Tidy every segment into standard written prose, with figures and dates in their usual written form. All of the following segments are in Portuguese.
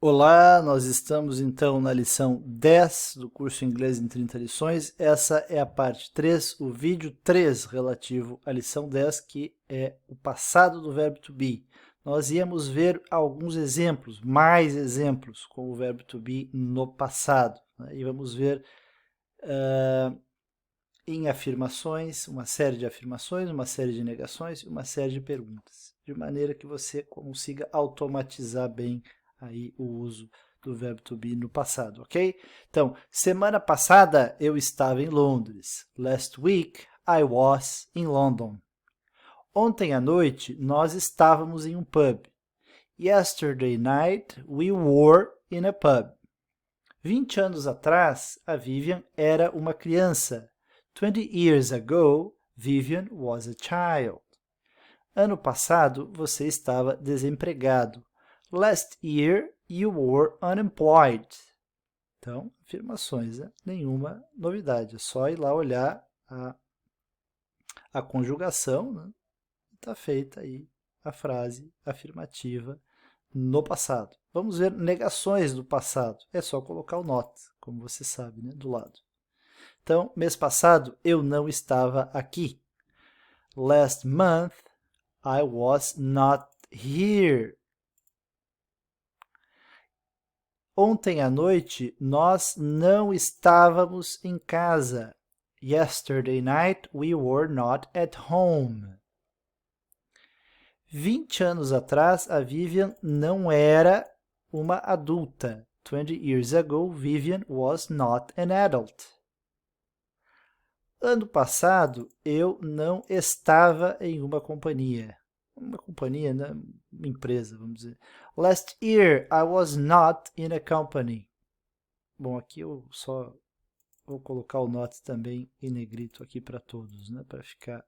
Olá, nós estamos então na lição 10 do curso Inglês em 30 lições. Essa é a parte 3, o vídeo 3 relativo à lição 10, que é o passado do verbo to be. Nós íamos ver alguns exemplos, mais exemplos com o verbo to be no passado, né? E vamos ver em afirmações, uma série de afirmações, uma série de negações e uma série de perguntas, de maneira que você consiga automatizar bem aí o uso do verbo to be no passado, ok? Então, semana passada eu estava em Londres. Last week I was in London. Ontem à noite nós estávamos em um pub. Yesterday night we were in a pub. 20 anos atrás, a Vivian era uma criança. 20 years ago, Vivian was a child. Ano passado, você estava desempregado. Last year, you were unemployed. Então, afirmações, né? Nenhuma novidade. É só ir lá olhar a conjugação, né? Está feita aí a frase afirmativa no passado. Vamos ver negações do passado. É só colocar o not, como você sabe, né? Do lado. Então, mês passado, eu não estava aqui. Last month, I was not here. Ontem à noite, nós não estávamos em casa. Yesterday night, we were not at home. 20 anos atrás, a Vivian não era uma adulta. 20 years ago, Vivian was not an adult. Ano passado, eu não estava em uma companhia. Uma companhia, né? Uma empresa, vamos dizer. Last year, I was not in a company. Bom, aqui eu só vou colocar o not também em negrito aqui para todos, né? Para ficar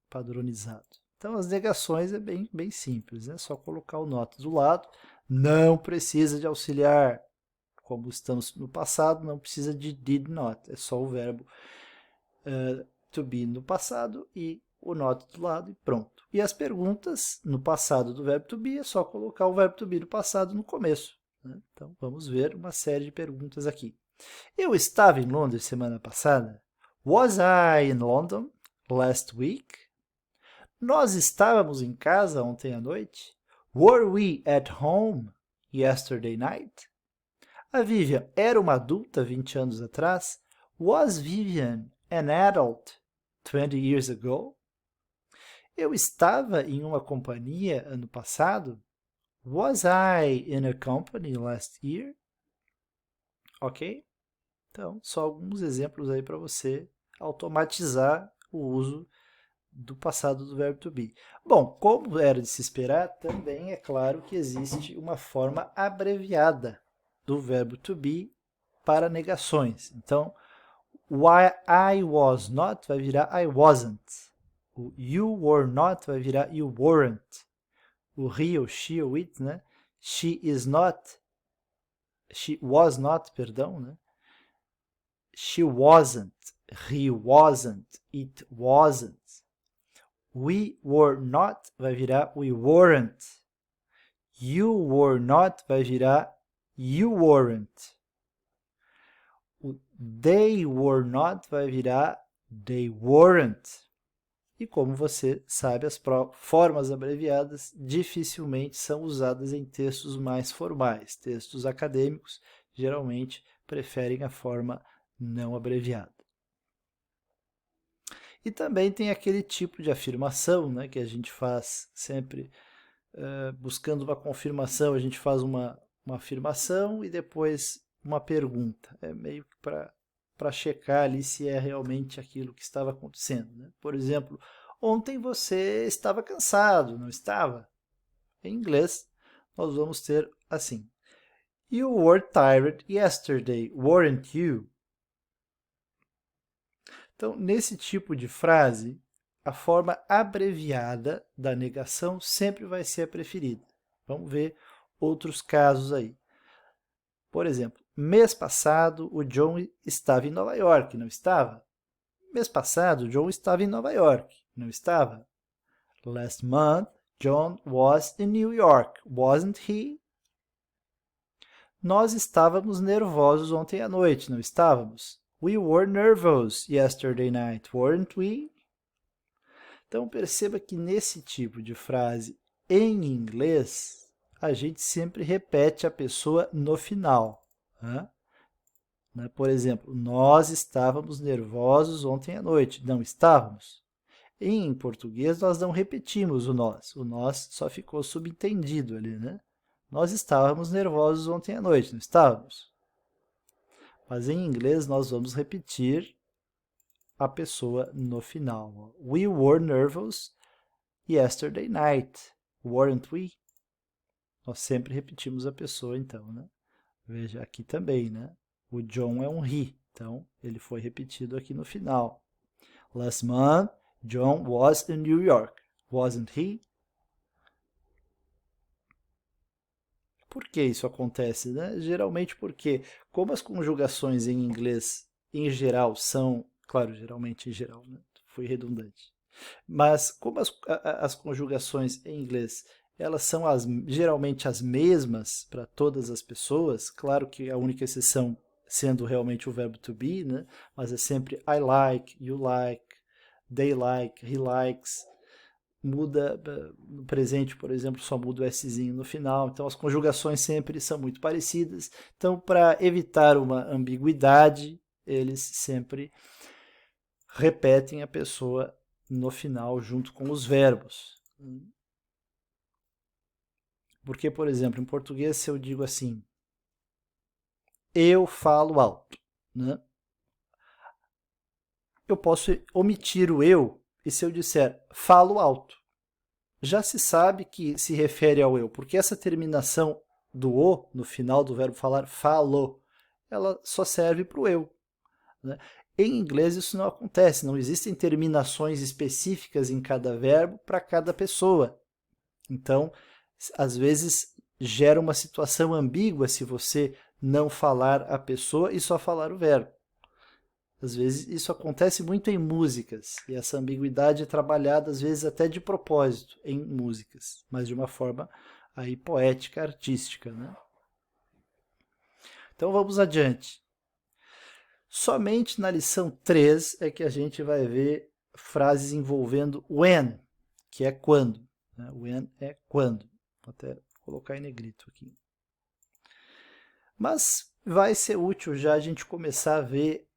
padronizado. Então, as negações é bem simples, né? Só colocar o not do lado. Não precisa de auxiliar. Como estamos no passado, não precisa de did not. É só o verbo to be no passado e o not do lado e pronto. E as perguntas no passado do verbo to be é só colocar o verbo to be no passado no começo, né? Então, vamos ver uma série de perguntas aqui. Eu estava em Londres semana passada? Was I in London last week? Nós estávamos em casa ontem à noite? Were we at home yesterday night? A Vivian era uma adulta 20 anos atrás? Was Vivian an adult 20 years ago? Eu estava em uma companhia ano passado? Was I in a company last year? Ok? Então, só alguns exemplos aí para você automatizar o uso do passado do verbo to be. Bom, como era de se esperar, também é claro que existe uma forma abreviada do verbo to be para negações. Então, why I was not vai virar I wasn't. O you were not vai virar you weren't. O he, ou she, ou it, né? She is not, she was not, perdão, né? She wasn't, he wasn't, it wasn't. We were not vai virar we weren't. You were not vai virar you weren't. O they were not vai virar they weren't. E como você sabe, as formas abreviadas dificilmente são usadas em textos mais formais. Textos acadêmicos geralmente preferem a forma não abreviada. E também tem aquele tipo de afirmação, né, que a gente faz sempre buscando uma confirmação. A gente faz uma afirmação e depois uma pergunta. É meio que para checar ali se é realmente aquilo que estava acontecendo, né? Por exemplo, ontem você estava cansado, não estava? Em inglês, nós vamos ter assim: You were tired yesterday, weren't you? Então, nesse tipo de frase, a forma abreviada da negação sempre vai ser a preferida. Vamos ver outros casos aí. Por exemplo, mês passado o John estava em Nova York, não estava? Mês passado, John estava em Nova York, não estava? Last month, John was in New York, wasn't he? Nós estávamos nervosos ontem à noite, não estávamos? We were nervous yesterday night, weren't we? Então, perceba que nesse tipo de frase em inglês, a gente sempre repete a pessoa no final. Né? Por exemplo, nós estávamos nervosos ontem à noite. Não estávamos? Em português, nós não repetimos o nós. O nós só ficou subentendido ali, né? Nós estávamos nervosos ontem à noite, não estávamos? Mas em inglês, nós vamos repetir a pessoa no final. We were nervous yesterday night, weren't we? Nós sempre repetimos a pessoa, então, né? Veja aqui também, né? O John é um he, então ele foi repetido aqui no final. Last month, John was in New York, wasn't he? Por que isso acontece, né? Geralmente porque, como as conjugações em inglês, em geral, são... Claro, geralmente em geral, né? Fui redundante. Mas como as conjugações em inglês, elas são geralmente as mesmas para todas as pessoas, claro que a única exceção sendo realmente o verbo to be, né? Mas é sempre I like, you like, they like, he likes. Muda, no presente, por exemplo, só muda o Szinho no final. Então, as conjugações sempre são muito parecidas. Então, para evitar uma ambiguidade, eles sempre repetem a pessoa no final junto com os verbos. Porque, por exemplo, em português, se eu digo assim, eu falo alto, né? Eu posso omitir o eu, e se eu disser falo alto, já se sabe que se refere ao eu, porque essa terminação do o no final do verbo falar, falou, ela só serve para o eu. Né? Em inglês isso não acontece, não existem terminações específicas em cada verbo para cada pessoa. Então, às vezes gera uma situação ambígua se você não falar a pessoa e só falar o verbo. Às vezes isso acontece muito em músicas, e essa ambiguidade é trabalhada às vezes até de propósito em músicas, mas de uma forma aí poética, artística, né? Então vamos adiante. Somente na lição 3 é que a gente vai ver frases envolvendo when, que é quando. Né? When é quando. Vou até colocar em negrito aqui. Mas vai ser útil já a gente começar a ver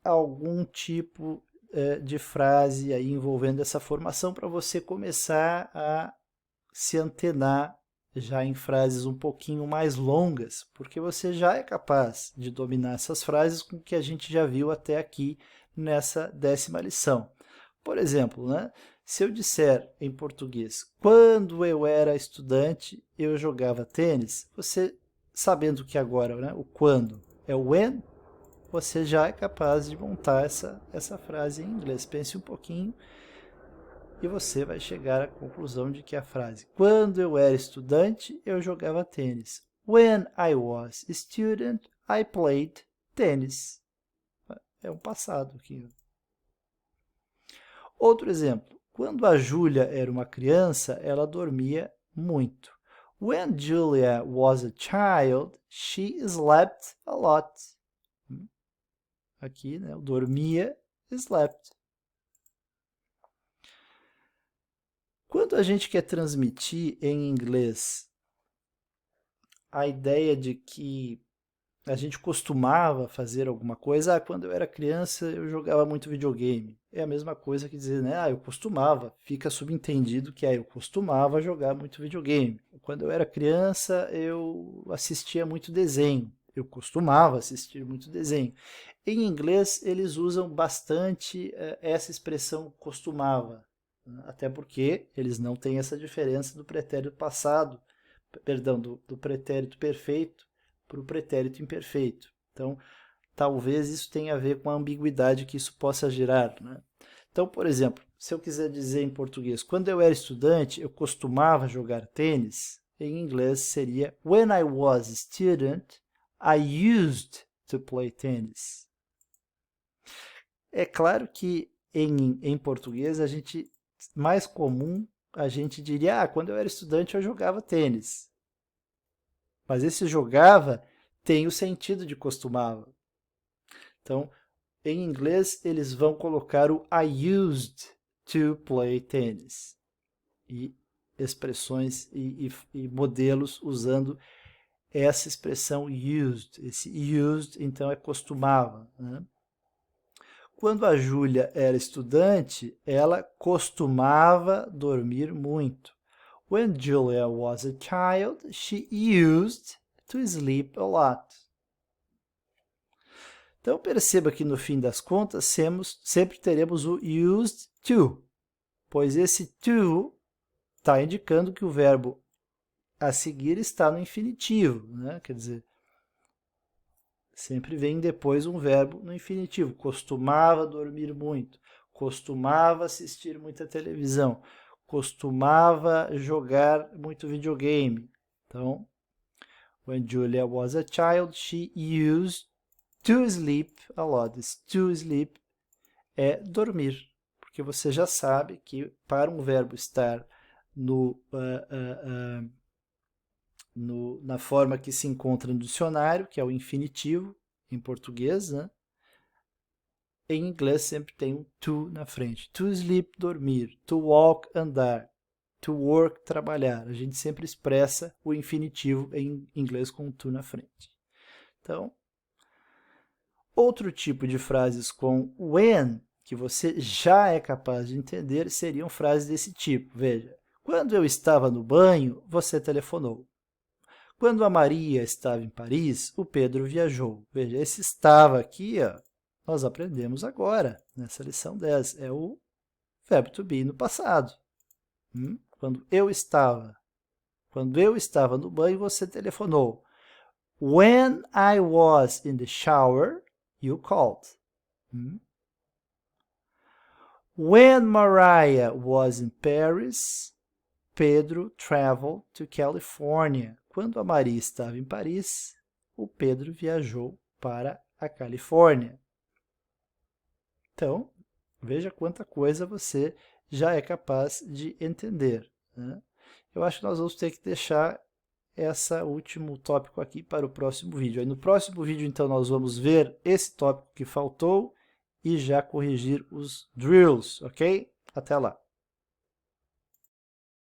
algum tipo de frase aí envolvendo essa formação para você começar a se antenar já em frases um pouquinho mais longas, porque você já é capaz de dominar essas frases com o que a gente já viu até aqui nessa 10ª lição. Por exemplo, né, se eu disser em português, quando eu era estudante, eu jogava tênis, você sabendo que agora, né, o quando é o when, você já é capaz de montar essa frase em inglês. Pense um pouquinho e você vai chegar à conclusão de que a frase quando eu era estudante, eu jogava tênis. When I was a student, I played tennis. É um passado aqui. Outro exemplo. Quando a Júlia era uma criança, ela dormia muito. When Julia was a child, she slept a lot. Aqui, né, eu dormia, slept. Quando a gente quer transmitir em inglês a ideia de que a gente costumava fazer alguma coisa, quando eu era criança eu jogava muito videogame. É a mesma coisa que dizer, né, eu costumava, fica subentendido que eu costumava jogar muito videogame. Quando eu era criança eu assistia muito desenho, eu costumava assistir muito desenho. Em inglês eles usam bastante essa expressão costumava, até porque eles não têm essa diferença do pretérito passado, perdão, do pretérito perfeito para o pretérito imperfeito. Então, talvez isso tenha a ver com a ambiguidade que isso possa gerar. Né? Então, por exemplo, se eu quiser dizer em português, quando eu era estudante, eu costumava jogar tênis, em inglês seria when I was a student, I used to play tennis. É claro que em português a gente mais comum a gente diria, quando eu era estudante eu jogava tênis. Mas esse jogava tem o sentido de costumava. Então, em inglês, eles vão colocar o I used to play tennis. E expressões e modelos usando essa expressão used. Esse used, então, é costumava, né? Quando a Júlia era estudante, ela costumava dormir muito. When Julia was a child, she used to sleep a lot. Então, perceba que no fim das contas, sempre teremos o used to, pois esse to está indicando que o verbo a seguir está no infinitivo, né? Quer dizer, sempre vem depois um verbo no infinitivo. Costumava dormir muito, costumava assistir muita televisão, costumava jogar muito videogame. Então, when Julia was a child, she used to sleep a lot. To sleep é dormir, porque você já sabe que para um verbo estar na forma que se encontra no dicionário, que é o infinitivo em português, né? Em inglês sempre tem um to na frente. To sleep, dormir. To walk, andar. To work, trabalhar. A gente sempre expressa o infinitivo em inglês com to na frente. Então, outro tipo de frases com when, que você já é capaz de entender, seriam frases desse tipo. Veja, quando eu estava no banho, você telefonou. Quando a Maria estava em Paris, o Pedro viajou. Veja, esse estava aqui, ó, nós aprendemos agora, nessa lição 10. É o verbo to be no passado. Quando eu estava no banho, você telefonou. When I was in the shower, you called. When Mariah was in Paris, Pedro traveled to California. Quando a Maria estava em Paris, o Pedro viajou para a Califórnia. Então, veja quanta coisa você já é capaz de entender, né? Eu acho que nós vamos ter que deixar esse último tópico aqui para o próximo vídeo. Aí no próximo vídeo, então, nós vamos ver esse tópico que faltou e já corrigir os drills, ok? Até lá!